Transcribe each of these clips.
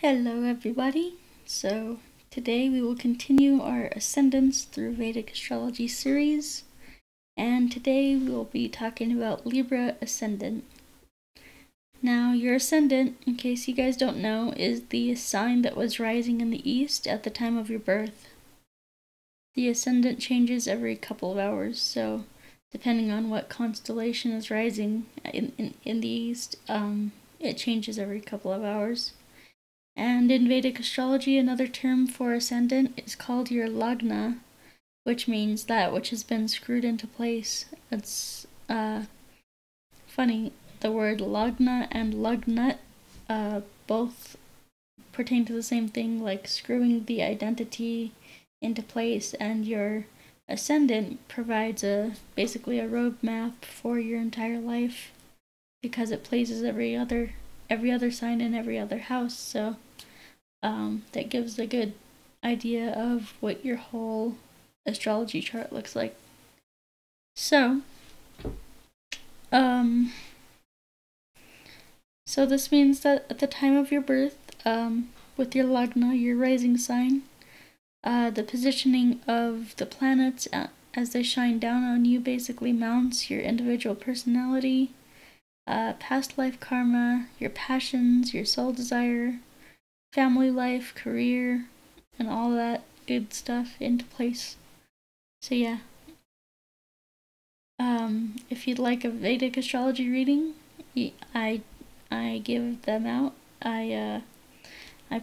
Hello everybody. So today we will continue our Ascendants through Vedic Astrology series, and today we will be talking about Libra Ascendant. Now your Ascendant, in case you guys don't know, is the sign that was rising in the east at the time of your birth. The Ascendant changes every couple of hours, so depending on what constellation is rising in the east, it changes every couple of hours. And in Vedic astrology, another term for ascendant is called your lagna, which means that which has been screwed into place. It's funny, the word lagna and lagnat both pertain to the same thing, like screwing the identity into place, and your ascendant provides basically a roadmap for your entire life because it places every other sign in every other house, so that gives a good idea of what your whole astrology chart looks like. So this means that at the time of your birth, with your lagna, your rising sign, the positioning of the planets as they shine down on you basically mounts your individual personality, past life karma, your passions, your soul desire, family life, career, and all that good stuff into place. So yeah. If you'd like a Vedic astrology reading, I give them out. I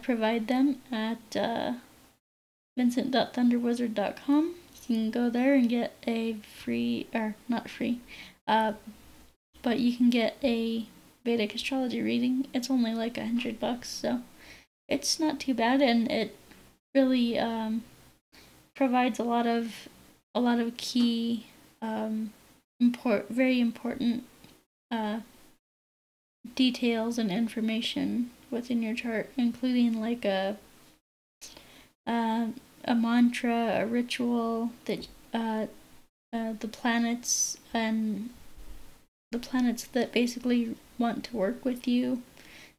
provide them at vincent.thunderwizard.com. You can go there and get a free, or not free, but you can get a Vedic astrology reading. It's only like $100, so it's not too bad, and it really provides a lot of key, very important details and information within your chart, including like a mantra, a ritual that the planets that basically want to work with you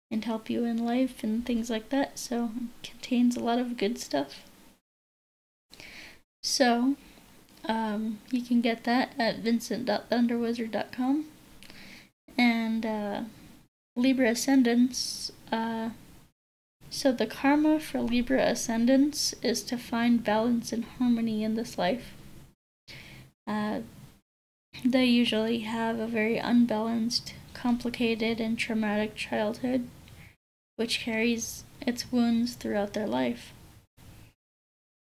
and help you in life and things like that. So it contains a lot of good stuff. So you can get that at vincent.thunderwizard.com. And Libra Ascendants, so the karma for Libra Ascendants is to find balance and harmony in this life. They usually have a very unbalanced, complicated, and traumatic childhood, which carries its wounds throughout their life.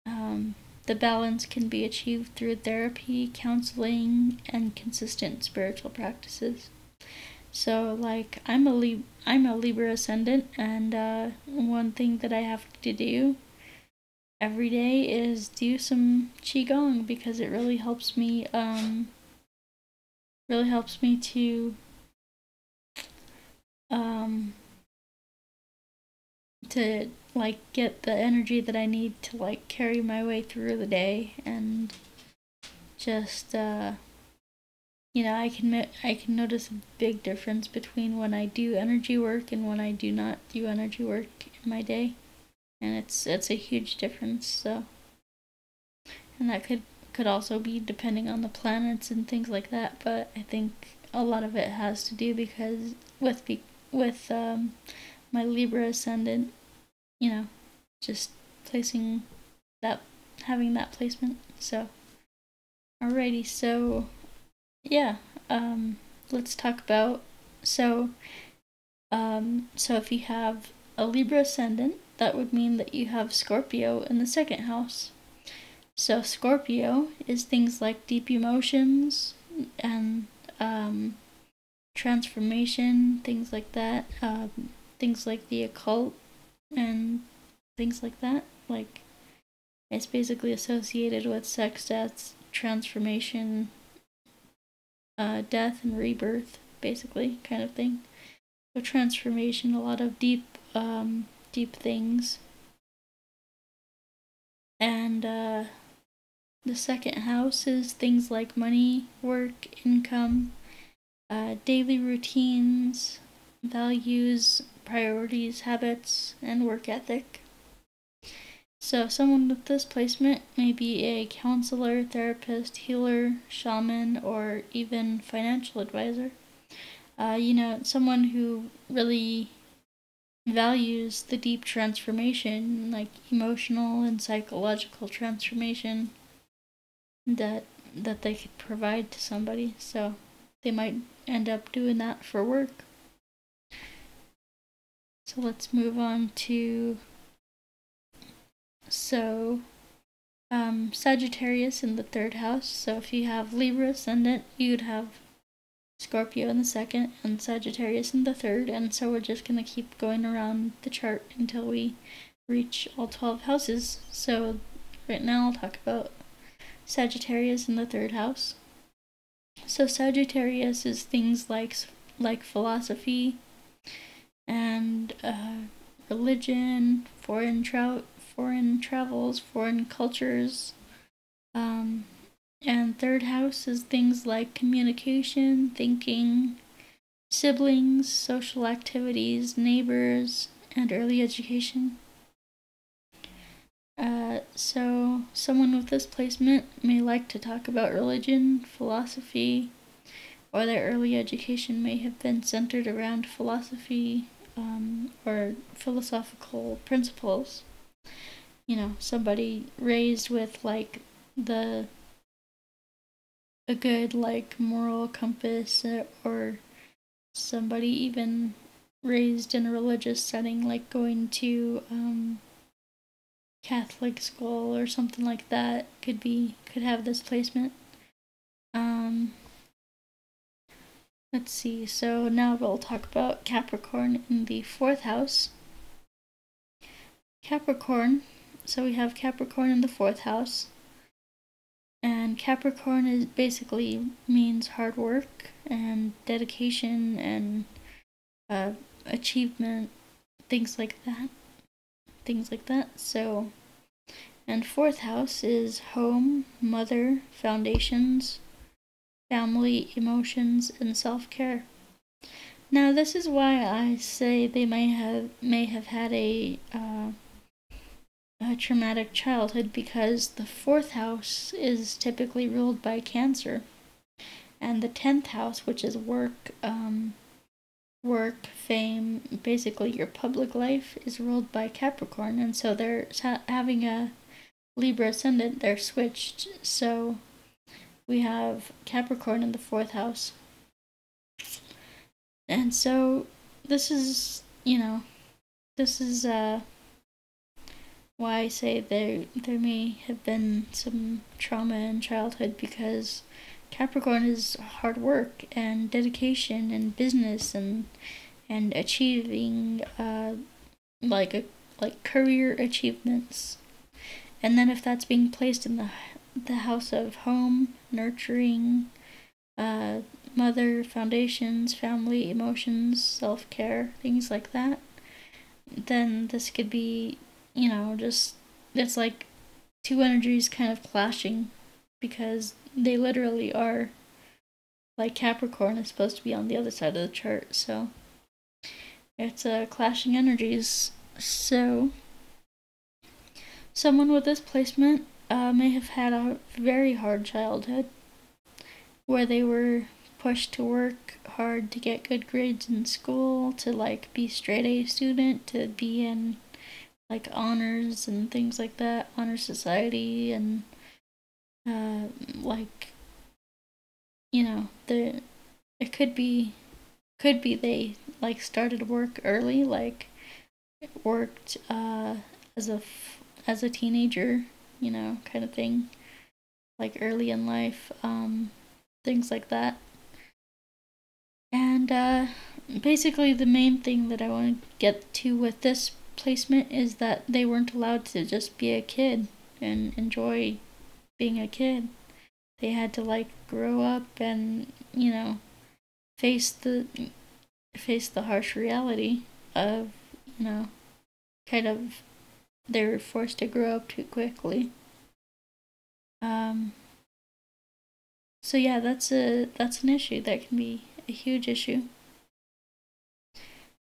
The balance can be achieved through therapy, counseling, and consistent spiritual practices. So, like, I'm a Libra ascendant, and one thing that I have to do every day is do some qigong, because it really helps me to like get the energy that I need to like carry my way through the day, and just I can notice a big difference between when I do energy work and when I do not do energy work in my day, and it's a huge difference. So, and that could also be depending on the planets and things like that, but I think a lot of it has to do because with my Libra ascendant, just placing that, having that placement. So, alrighty, so yeah, let's talk about, so if you have a Libra ascendant, that would mean that you have Scorpio in the second house. So Scorpio is things like deep emotions and transformation, things like that, things like the occult and things like that. Like, it's basically associated with sex, death, transformation, death and rebirth, basically, kind of thing. So transformation, a lot of deep things. And the second house is things like money, work, income, daily routines, values, priorities, habits, and work ethic. So someone with this placement may be a counselor, therapist, healer, shaman, or even financial advisor. Someone who really values the deep transformation, like emotional and psychological transformation that they could provide to somebody. So they might end up doing that for work. So let's move on to Sagittarius in the third house. So if you have Libra ascendant, you'd have Scorpio in the second and Sagittarius in the third. And so we're just going to keep going around the chart until we reach all 12 houses. So right now I'll talk about Sagittarius in the third house. So Sagittarius is things like philosophy and religion, foreign travels, foreign cultures. And third house is things like communication, thinking, siblings, social activities, neighbors, and early education. So someone with this placement may like to talk about religion, philosophy, or their early education may have been centered around philosophy or philosophical principles. Somebody raised with like a good moral compass, or somebody even raised in a religious setting, like going to Catholic school or something like that could have this placement. Let's see, so now we'll talk about Capricorn in the fourth house. Capricorn, so we have Capricorn in the fourth house. And Capricorn is basically means hard work and dedication and achievement, things like that. So, and fourth house is home, mother, foundations, family, emotions, and self-care. Now, this is why I say they may have had a traumatic childhood, because the fourth house is typically ruled by Cancer, and the 10th house, which is work, fame, basically your public life, is ruled by Capricorn. And so they're having a Libra ascendant, they're switched. So we have Capricorn in the fourth house. And so this is why I say there may have been some trauma in childhood, because Capricorn is hard work and dedication and business and achieving career achievements. And then if that's being placed in the house of home, nurturing, mother, foundations, family, emotions, self-care, things like that, then this could be, it's like two energies kind of clashing, because they literally are, like Capricorn is supposed to be on the other side of the chart, so it's clashing energies. So someone with this placement may have had a very hard childhood, where they were pushed to work hard to get good grades in school, to be straight A student, to be in honors and things like that, honor society, and it could be they started work early, worked as a teenager, kind of thing, early in life, things like that. And basically the main thing that I want to get to with this placement is that they weren't allowed to just be a kid and enjoy being a kid. They had to grow up and face the harsh reality of kind of they were forced to grow up too quickly. So yeah, that's an issue that can be a huge issue.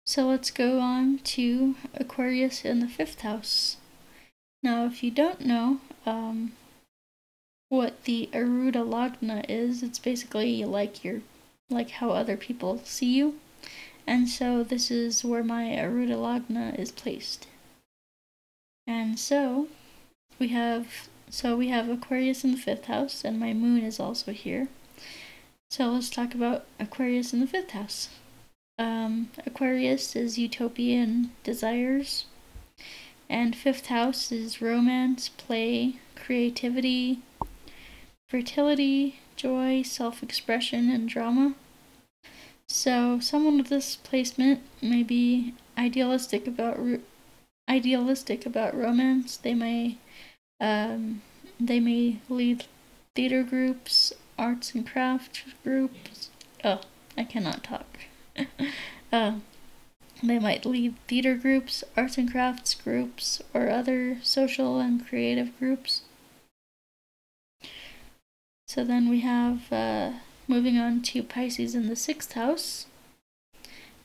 So let's go on to Aquarius in the 5th house. Now, if you don't know what the Aruda Lagna is, it's basically like how other people see you. And so this is where my Aruda Lagna is placed. And so we have Aquarius in the 5th house, and my moon is also here. So let's talk about Aquarius in the 5th house. Aquarius is utopian desires, and 5th house is romance, play, creativity, fertility, joy, self-expression, and drama. So someone with this placement may be idealistic about romance. They may lead theater groups, arts and crafts groups. Oh, I cannot talk. They might lead theater groups, arts and crafts groups, or other social and creative groups. So then we have, moving on to Pisces in the 6th house.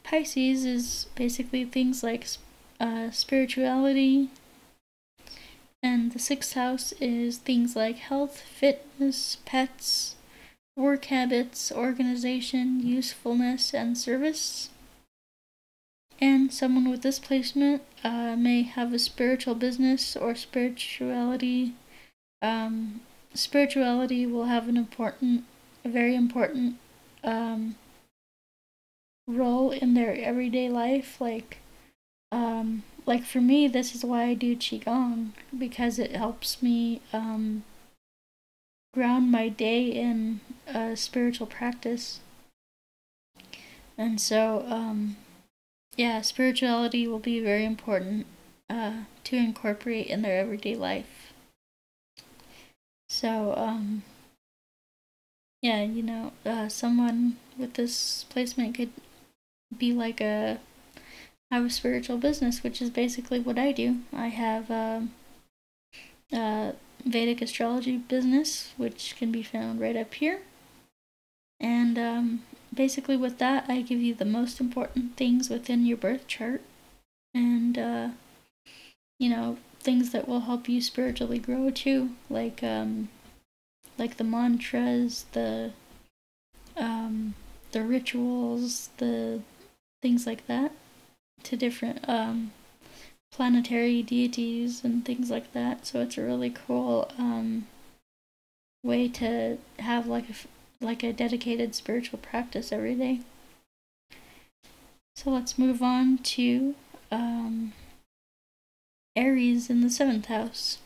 Pisces is basically things like spirituality, and the 6th house is things like health, fitness, pets, work habits, organization, usefulness, and service. And someone with this placement may have a spiritual business or spirituality. Spirituality will have a very important role in their everyday life. Like for me, this is why I do Qigong, because it helps me ground my day in spiritual practice. And so, yeah, spirituality will be very important to incorporate in their everyday life. So, yeah, someone with this placement could be like have a spiritual business, which is basically what I do. I have a Vedic astrology business, which can be found right up here. And basically with that, I give you the most important things within your birth chart, and things that will help you spiritually grow too, like the mantras, the rituals, the things like that, to different planetary deities and things like that. So it's a really cool way to have like a dedicated spiritual practice every day. So let's move on to Aries in the 7th house.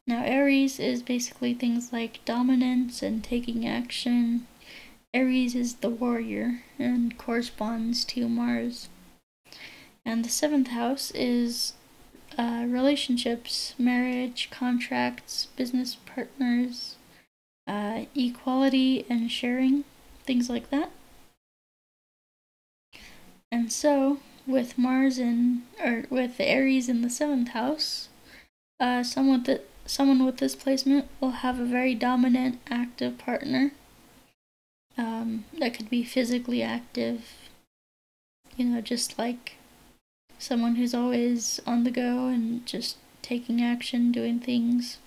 Now, Aries is basically things like dominance and taking action. Aries is the warrior and corresponds to Mars. And the 7th house is relationships, marriage, contracts, business partners, equality and sharing, things like that. And so, with Aries in the 7th house, someone with this placement will have a very dominant, active partner. That could be physically active, just like someone who's always on the go and just taking action, doing things.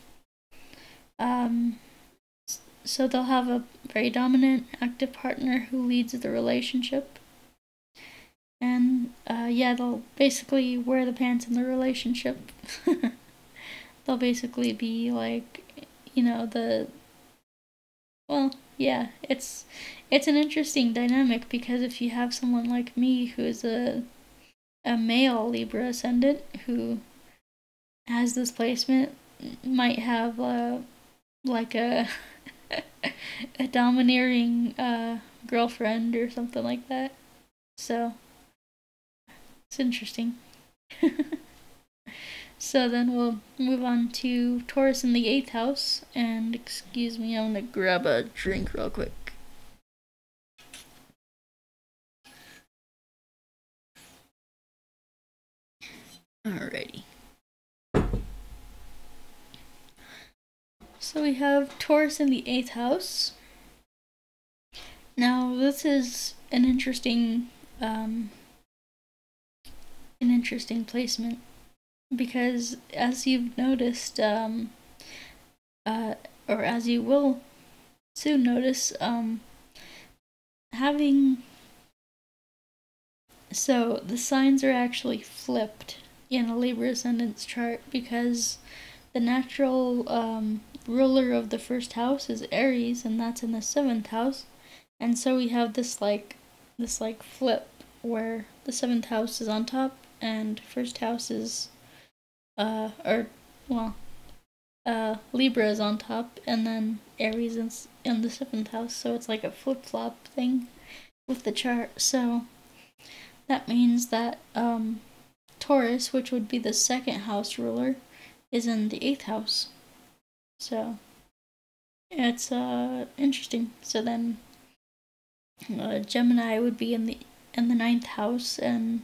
So they'll have a very dominant, active partner who leads the relationship. And they'll basically wear the pants in the relationship. They'll basically be like, it's an interesting dynamic, because if you have someone like me who's a male Libra ascendant who has this placement, might have a domineering girlfriend or something like that. So it's interesting. So then we'll move on to Taurus in the 8th house. And excuse me, I'm gonna grab a drink real quick. Alrighty. So we have Taurus in the 8th house. Now, this is an interesting an interesting placement, because as you've noticed, or as you will soon notice, so the signs are actually flipped in a Libra ascendant's chart, because the natural ruler of the first house is Aries, and that's in the 7th house, and so we have this flip where the 7th house is on top and first house is Libra is on top, and then Aries is in the 7th house, so it's like a flip-flop thing with the chart. So that means that Taurus, which would be the 2nd house ruler, is in the 8th house. So it's interesting. So then Gemini would be in the 9th house, and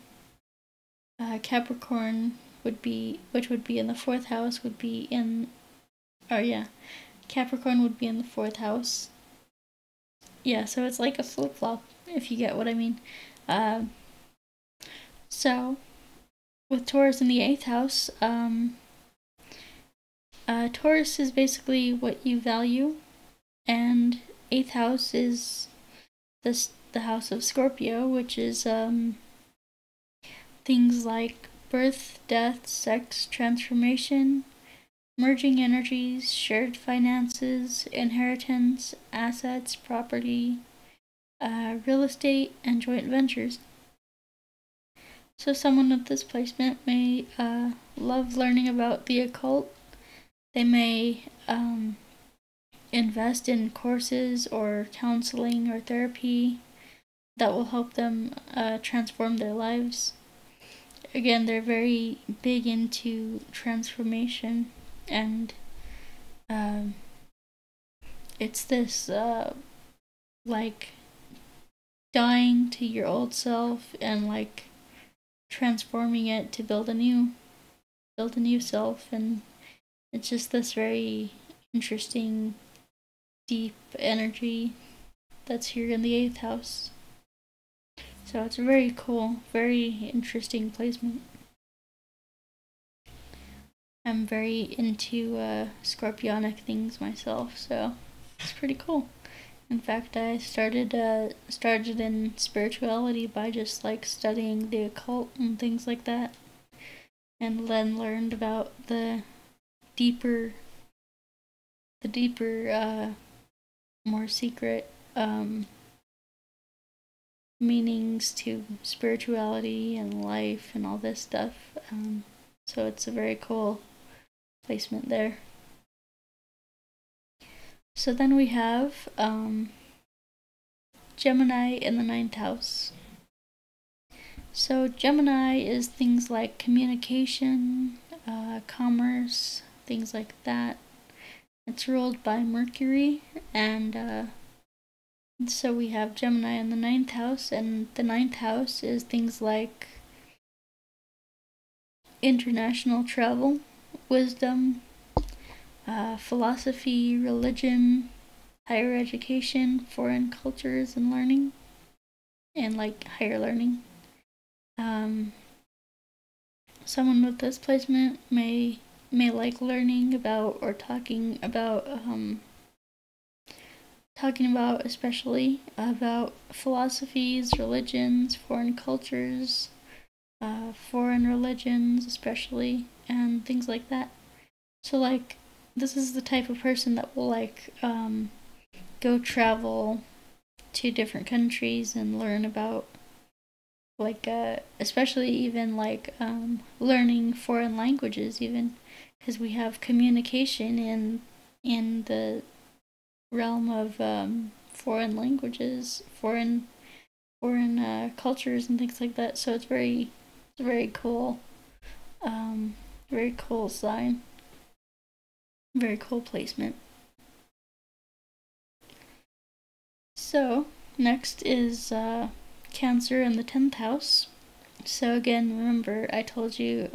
Capricorn which would be in the 4th house, would be in, Capricorn would be in the 4th house. Yeah, so it's like a flip-flop, if you get what I mean. So with Taurus in the 8th house, Taurus is basically what you value, and 8th house is the house of Scorpio, which is things like birth, death, sex, transformation, merging energies, shared finances, inheritance, assets, property, real estate, and joint ventures. So someone with this placement may love learning about the occult. They may invest in courses or counseling or therapy that will help them transform their lives. Again, they're very big into transformation, and it's this like dying to your old self and like transforming it to build a new self, and it's just this very interesting, deep energy that's here in the 8th house. So it's a very cool, very interesting placement. I'm very into scorpionic things myself, so it's pretty cool. In fact, I started in spirituality by just like studying the occult and things like that, and then learned about the deeper, more secret meanings to spirituality and life and all this stuff. So it's a very cool placement there. So then we have Gemini in the 9th house. So Gemini is things like communication, commerce, things like that. It's ruled by Mercury, and so we have Gemini in the 9th house, and the 9th house is things like international travel, wisdom, philosophy, religion, higher education, foreign cultures and learning, and like higher learning. Someone with this placement may like learning about or talking about especially about philosophies, religions, foreign cultures, foreign religions especially, and things like that. So like this is the type of person that will like go travel to different countries and learn about like especially even like learning foreign languages, even because we have communication in the realm of foreign languages, foreign cultures and things like that. So it's very cool, very cool sign, very cool placement. So next is Cancer in the 10th house. So again, remember I told you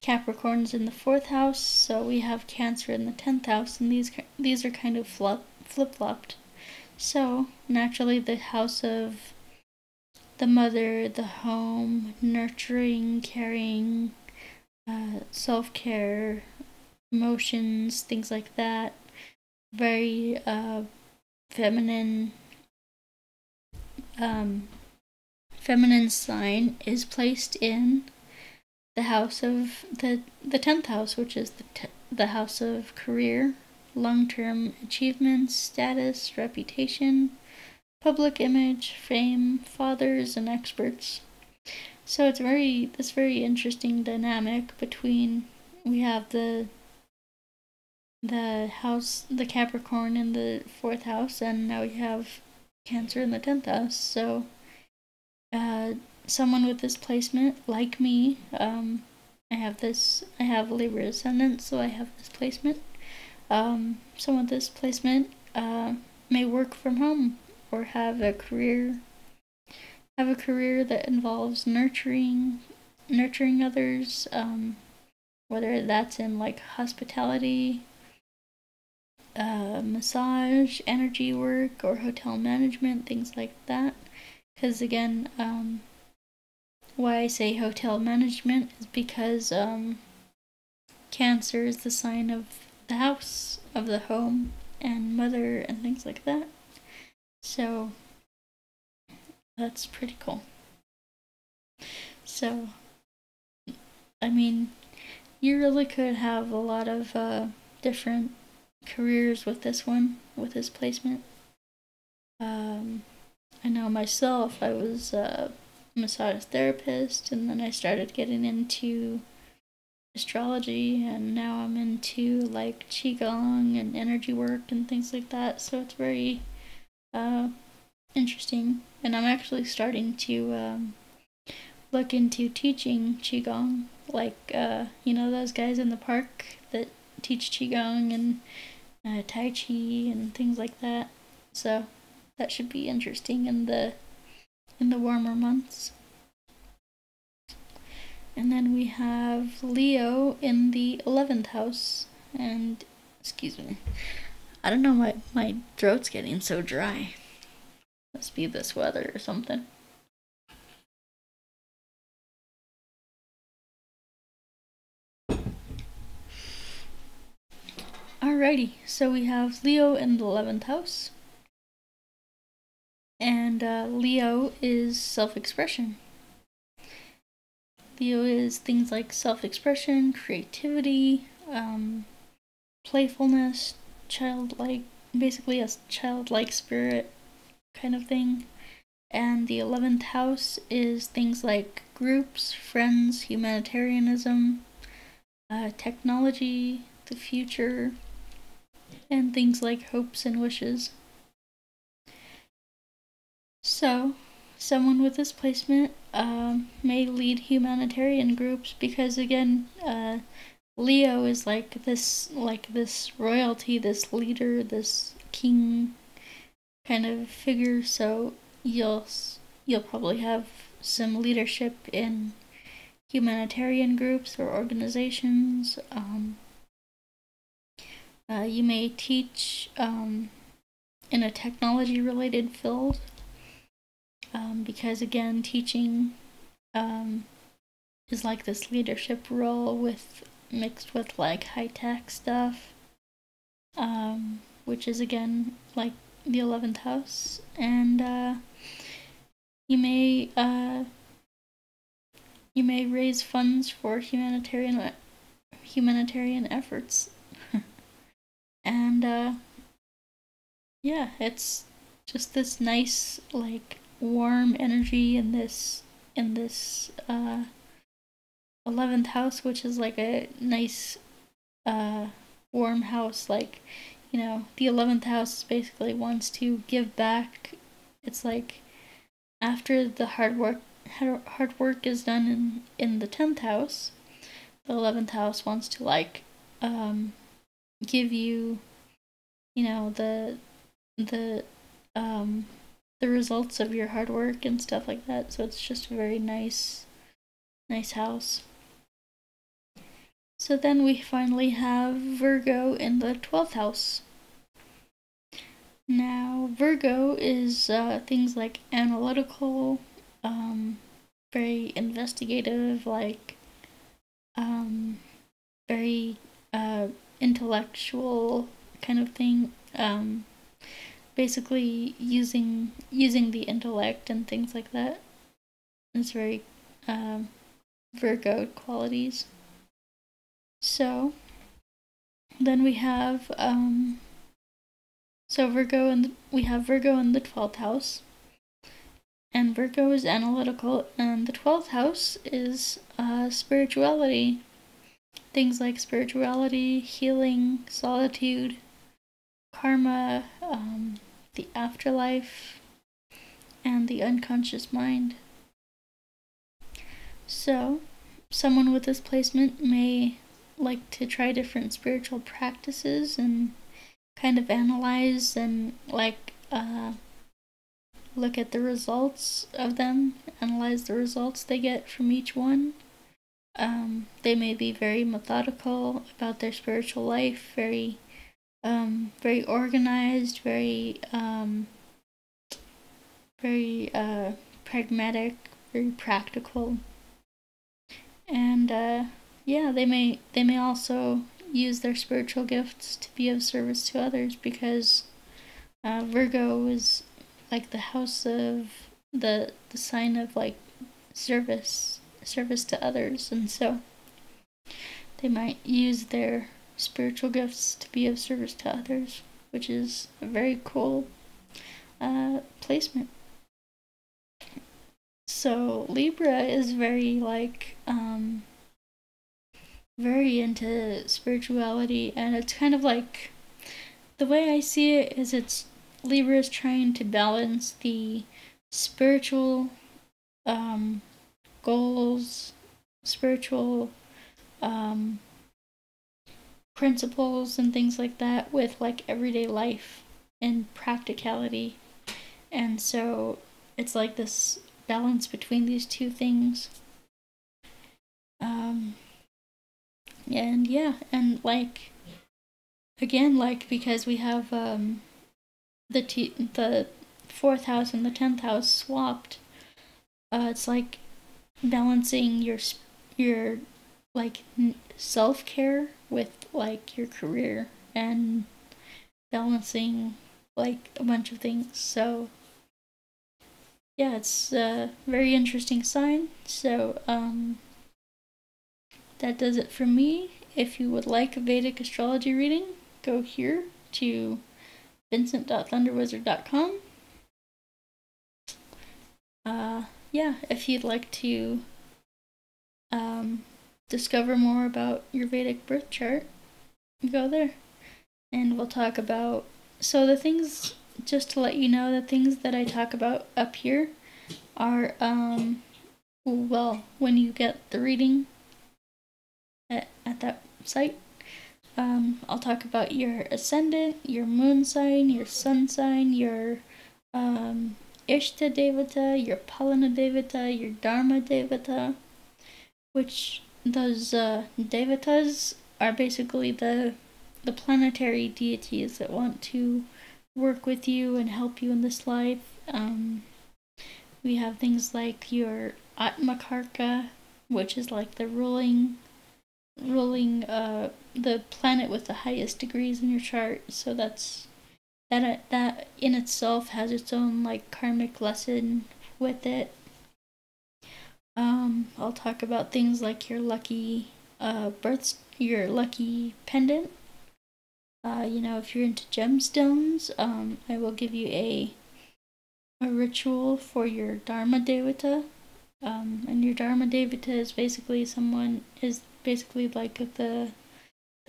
Capricorn's in the 4th house, so we have Cancer in the 10th house, and these are kind of flip-flopped. So naturally the the mother, the home, nurturing, caring, self-care, emotions, things like that. Very feminine. Feminine sign is placed in the house of the 10th house, which is the house of career, long-term achievements, status, reputation, public image, fame, fathers, and experts. So it's this very interesting dynamic between, we have the house, the Capricorn in the 4th house, and now we have Cancer in the 10th house. So someone with this placement, like me, I have Libra ascendant, so I have this placement. Someone with this placement may work from home or have a career that involves nurturing others, whether that's in like hospitality, massage, energy work, or hotel management, things like that. Because again, why I say hotel management is because Cancer is the sign of the house, of the home, and mother, and things like that. So that's pretty cool. So, I mean, you really could have a lot of different careers with this one, with this placement. I know myself, I was a massage therapist, and then I started getting into astrology, and now I'm into like qigong and energy work and things like that. So it's very interesting, and I'm actually starting to look into teaching qigong, like those guys in the park that teach qigong and tai chi and things like that. So that should be interesting in the warmer months. And then we have Leo in the 11th house, and excuse me, I don't know, my throat's getting so dry. Must be this weather or something. Alrighty, so we have Leo in the 11th house. And Leo is self-expression. Leo is things like self-expression, creativity, playfulness, basically a childlike spirit kind of thing. And the 11th house is things like groups, friends, humanitarianism, technology, the future, and things like hopes and wishes. So, someone with this placement may lead humanitarian groups because, again, Leo is like this royalty, this leader, this king kind of figure. So you'll probably have some leadership in humanitarian groups or organizations. You may teach in a technology-related field. Because again, teaching is like this leadership role mixed with like high-tech stuff, which is again like the 11th house. And you may raise funds for humanitarian efforts. And yeah, it's just this nice like warm energy in this 11th house, which is like a nice warm house. Like, the 11th house basically wants to give back. It's like after the hard work is done in the 10th house, the 11th house wants to like give you the results of your hard work and stuff like that. So it's just a very nice house. So then we finally have Virgo in the 12th house. Now Virgo is things like analytical, very investigative, like very intellectual kind of thing. Basically using the intellect and things like that. It's very Virgo qualities. So then we have Virgo, and we have Virgo in the 12th house. And Virgo is analytical, and the 12th house is spirituality. Things like spirituality, healing, solitude, karma, the afterlife, and the unconscious mind. So, someone with this placement may like to try different spiritual practices and kind of analyze and look at the results of them, analyze the results they get from each one. They may be very methodical about their spiritual life, very organized, very pragmatic, very practical, and they may also use their spiritual gifts to be of service to others, because Virgo is like the house of the sign of like service to others, and so they might use their spiritual gifts to be of service to others, which is a very cool placement. So Libra is very very into spirituality, and it's kind of like, the way I see it is, it's Libra is trying to balance the spiritual goals, spiritual principles and things like that with like everyday life and practicality. And so it's like this balance between these two things. And yeah, and like, again, like, because we have the 4th house and the 10th house swapped, it's like balancing your like self-care with like your career, and balancing like a bunch of things. So yeah, it's a very interesting sign. So that does it for me. If you would like a Vedic astrology reading, go here to vincent.thunderwizard.com. Yeah, if you'd like to discover more about your Vedic birth chart, go there. And we'll talk about, so the things, just to let you know, the things that I talk about up here are, well, when you get the reading at that site, I'll talk about your ascendant, your moon sign, your sun sign, your Ishta Devata, your Palana Devata, your Dharma Devata, which those devatas are basically the planetary deities that want to work with you and help you in this life. We have things like your Atmakarka, which is like the ruling the planet with the highest degrees in your chart. So that in itself has its own like karmic lesson with it. I'll talk about things like your lucky your lucky pendant. If you're into gemstones, I will give you a ritual for your Dharma Devata. And your Dharma Devata is basically like the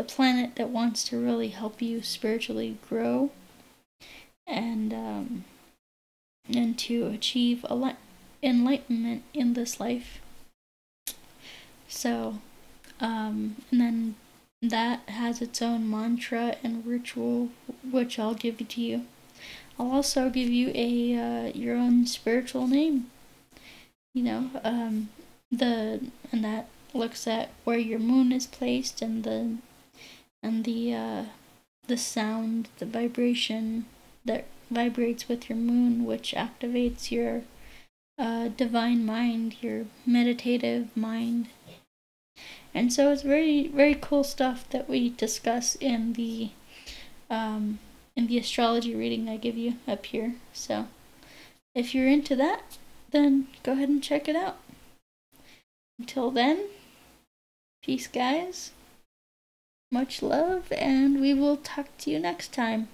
planet that wants to really help you spiritually grow and to achieve enlightenment in this life. So, and then that has its own mantra and ritual, which I'll give to you. I'll also give you your own spiritual name. And that looks at where your moon is placed, and the sound, the vibration that vibrates with your moon, which activates your divine mind, your meditative mind. And so it's very, very cool stuff that we discuss in the astrology reading I give you up here. So if you're into that, then go ahead and check it out. Until then, peace, guys. Much love, and we will talk to you next time.